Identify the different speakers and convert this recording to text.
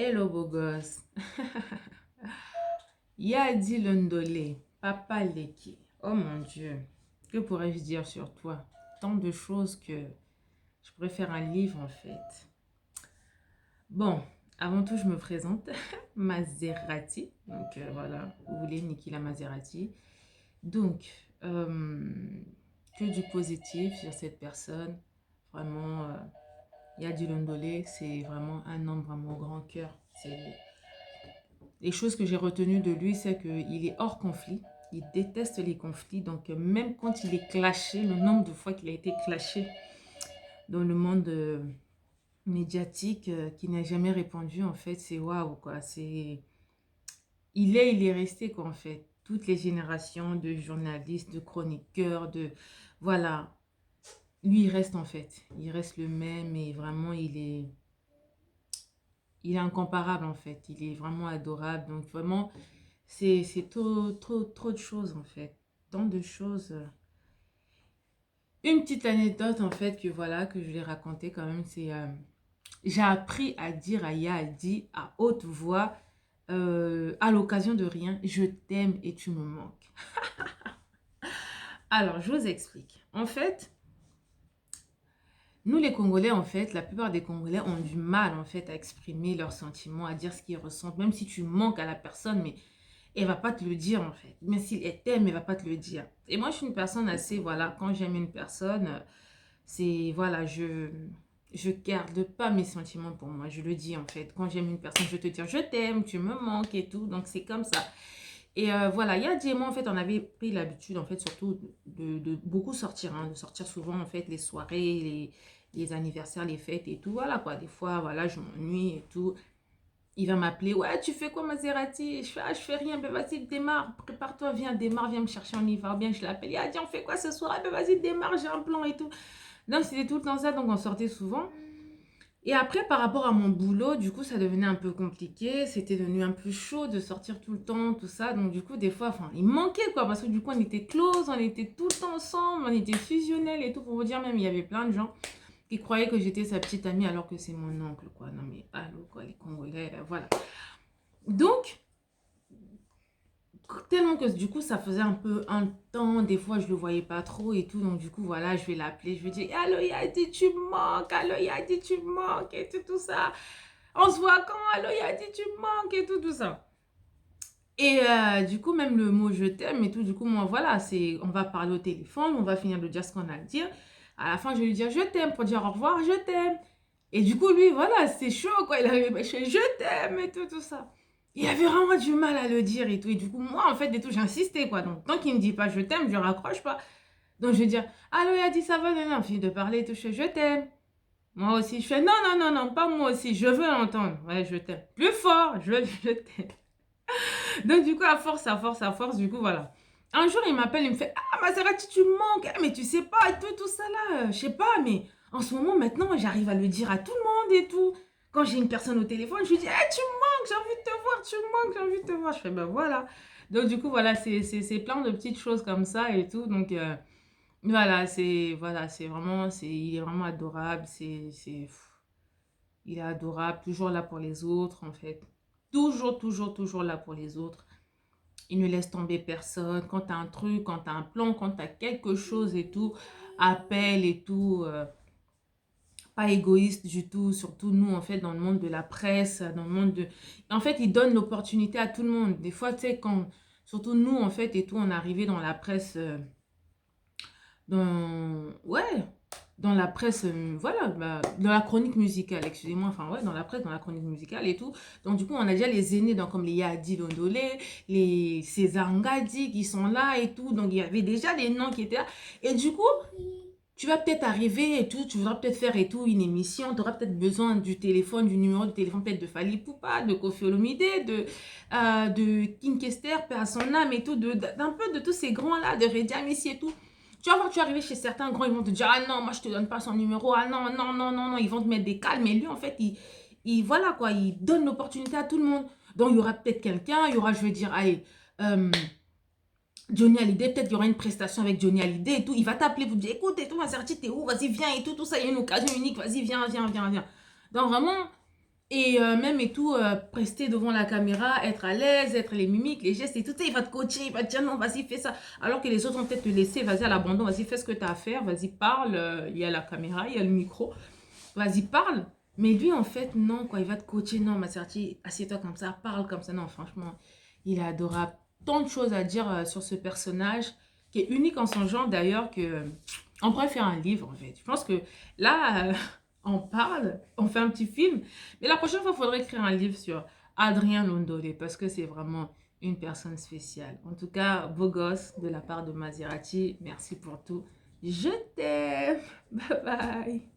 Speaker 1: Hello beau gosse. Yadi Londolé, Papa Leki. Oh mon Dieu, que pourrais-je dire sur toi? Tant de choses que je pourrais faire un livre en fait. Bon, avant tout, je me présente. Maserati. Donc voilà, vous voulez Niki la Maserati. Donc, que du positif sur cette personne. Vraiment, Yadi Londolé, c'est vraiment un homme vraiment au grand cœur. C'est les choses que j'ai retenues de lui, c'est qu'il est hors conflit. Il déteste les conflits. Donc, même quand il est clashé, le nombre de fois qu'il a été clashé dans le monde médiatique, qui n'a jamais répondu, en fait, c'est waouh, quoi. Il est resté, quoi, en fait. Toutes les générations de journalistes, de chroniqueurs, de. Voilà. Lui, il reste, en fait. Il reste le même et vraiment, il est incomparable, en fait. Il est vraiment adorable. Donc, vraiment. C'est trop de choses en fait. Tant de choses. Une petite anecdote en fait que voilà, que je vais raconter quand même, c'est j'ai appris à dire à Yadi à haute voix, à l'occasion de rien, je t'aime et tu me manques. Alors, je vous explique. En fait, nous les Congolais, en fait, la plupart des Congolais ont du mal en fait à exprimer leurs sentiments, à dire ce qu'ils ressentent, même si tu manques à la personne, mais elle va pas te le dire en fait. Même s'il t'aime, elle va pas te le dire. Et moi, je suis une personne assez, voilà, quand j'aime une personne, c'est, voilà, je garde pas mes sentiments pour moi. Je le dis en fait. Quand j'aime une personne, je vais te dire je t'aime, tu me manques et tout. Donc, c'est comme ça. Et voilà, il y a des mois, en fait, on avait pris l'habitude, en fait, surtout de beaucoup sortir, hein, de sortir souvent, en fait, les soirées, les anniversaires, les fêtes et tout. Voilà, quoi. Des fois, voilà, je m'ennuie et tout. Il va m'appeler, ouais, tu fais quoi, Maserati? Je fais, ah, je fais rien, ben vas-y, démarre, prépare-toi, viens me chercher, on y va, bien, je l'appelle, ah, tiens, on fait quoi ce soir? Ah, ben vas-y, démarre, j'ai un plan et tout. Donc, c'était tout le temps ça, donc on sortait souvent. Et après, par rapport à mon boulot, du coup, ça devenait un peu compliqué, c'était devenu un peu chaud de sortir tout le temps, tout ça. Donc, du coup, des fois, enfin, il me manquait, quoi, parce que du coup, on était close, on était tout le temps ensemble, on était fusionnels et tout, pour vous dire, même, il y avait plein de gens qui croyaient que j'étais sa petite amie alors que c'est mon oncle, quoi. Non, mais allô, quoi, les Congolais, voilà. Donc, tellement que du coup, ça faisait un peu un temps, des fois, je le voyais pas trop et tout. Donc, du coup, voilà, je vais l'appeler, je vais dire, allô, Yadi, tu me manques, allô, Yadi, tu me manques et tout, tout ça. On se voit quand, allô, Yadi, tu me manques et tout, tout ça. Et du coup, même le mot je t'aime et tout, du coup, moi, voilà, c'est, on va parler au téléphone, on va finir de dire ce qu'on a à dire. À la fin, je vais lui dire je t'aime pour dire au revoir, je t'aime. Et du coup, lui, voilà, c'est chaud, quoi. Il arrive, je fais je t'aime et tout, tout ça. Il avait vraiment du mal à le dire et tout. Et du coup, moi, en fait, et tout, j'insistais, quoi. Donc, tant qu'il me dit pas je t'aime, je raccroche pas. Donc, je vais dire, allô, il a dit ça va, non, non, fini de parler et tout, je fais je t'aime. Moi aussi, je fais non, non, non, non, pas moi aussi, je veux entendre. Ouais, je t'aime. Plus fort, je t'aime. Donc, du coup, à force, à force, à force, du coup, voilà. Un jour, il m'appelle, il me fait, ah, Maserati, tu me manques. Eh, mais tu sais pas, et tout, tout ça là. Je sais pas, mais en ce moment, maintenant, j'arrive à le dire à tout le monde et tout. Quand j'ai une personne au téléphone, je lui dis, eh, tu me manques, j'ai envie de te voir, tu me manques, j'ai envie de te voir. Je fais, ben voilà. Donc, du coup, voilà, c'est plein de petites choses comme ça et tout. Donc, voilà, c'est vraiment, il est vraiment adorable. Il est adorable, toujours là pour les autres, en fait. Toujours, toujours, toujours là pour les autres. Il ne laisse tomber personne. Quand tu as un truc, quand tu as un plan, quand tu as quelque chose et tout, appelle et tout. Pas égoïste du tout, surtout nous, en fait, dans le monde de la presse, dans le monde de. En fait, il donne l'opportunité à tout le monde. Des fois, tu sais, quand. Surtout nous, en fait, et tout, on est arrivé dans la presse. Ouais, dans la presse, voilà, bah, dans la chronique musicale, excusez-moi, enfin ouais, dans la presse, dans la chronique musicale et tout. Donc du coup, on a déjà les aînés, donc, comme les Yadi Londolé, les César Ngadi qui sont là et tout. Donc il y avait déjà des noms qui étaient là. Et du coup, tu vas peut-être arriver et tout, tu voudras peut-être faire et tout une émission, tu auras peut-être besoin du téléphone, du numéro de téléphone peut-être de Fally Poupa, de Koffi Olomide, de King Kester, paix à son âme et tout, d'un peu de tous ces grands-là, de Redia Messi et tout. Tu vas voir, tu vas arriver chez certains grands, ils vont te dire, ah non, moi je te donne pas son numéro, ah non, non, non, non, non, ils vont te mettre des calmes. Mais lui, en fait, voilà quoi, il donne l'opportunité à tout le monde. Donc il y aura peut-être quelqu'un, il y aura, je veux dire, allez, Johnny Hallyday, peut-être qu'il y aura une prestation avec Johnny Hallyday et tout. Il va t'appeler pour te dire, écoute, et toi, Azerty, t'es où? Vas-y, viens et tout, tout ça. Il y a une occasion unique. Vas-y, viens, viens, viens, viens. Donc, vraiment, Et même et tout, prester devant la caméra, être à l'aise, être les mimiques, les gestes et tout. Tu sais, il va te coacher, il va te dire non, vas-y, fais ça. Alors que les autres vont peut-être te laisser, vas-y à l'abandon, vas-y, fais ce que tu as à faire, vas-y, parle. Il y a la caméra, il y a le micro, vas-y, parle. Mais lui, en fait, non, quoi, il va te coacher. Non, Maserati, assieds-toi comme ça, parle comme ça. Non, franchement, il est adorable. Tant de choses à dire sur ce personnage qui est unique en son genre, d'ailleurs, que on pourrait faire un livre, en fait. Je pense que là, on parle, on fait un petit film. Mais la prochaine fois, il faudrait écrire un livre sur Adrien Londolé parce que c'est vraiment une personne spéciale. En tout cas, beau gosse de la part de Maserati. Merci pour tout. Je t'aime. Bye bye.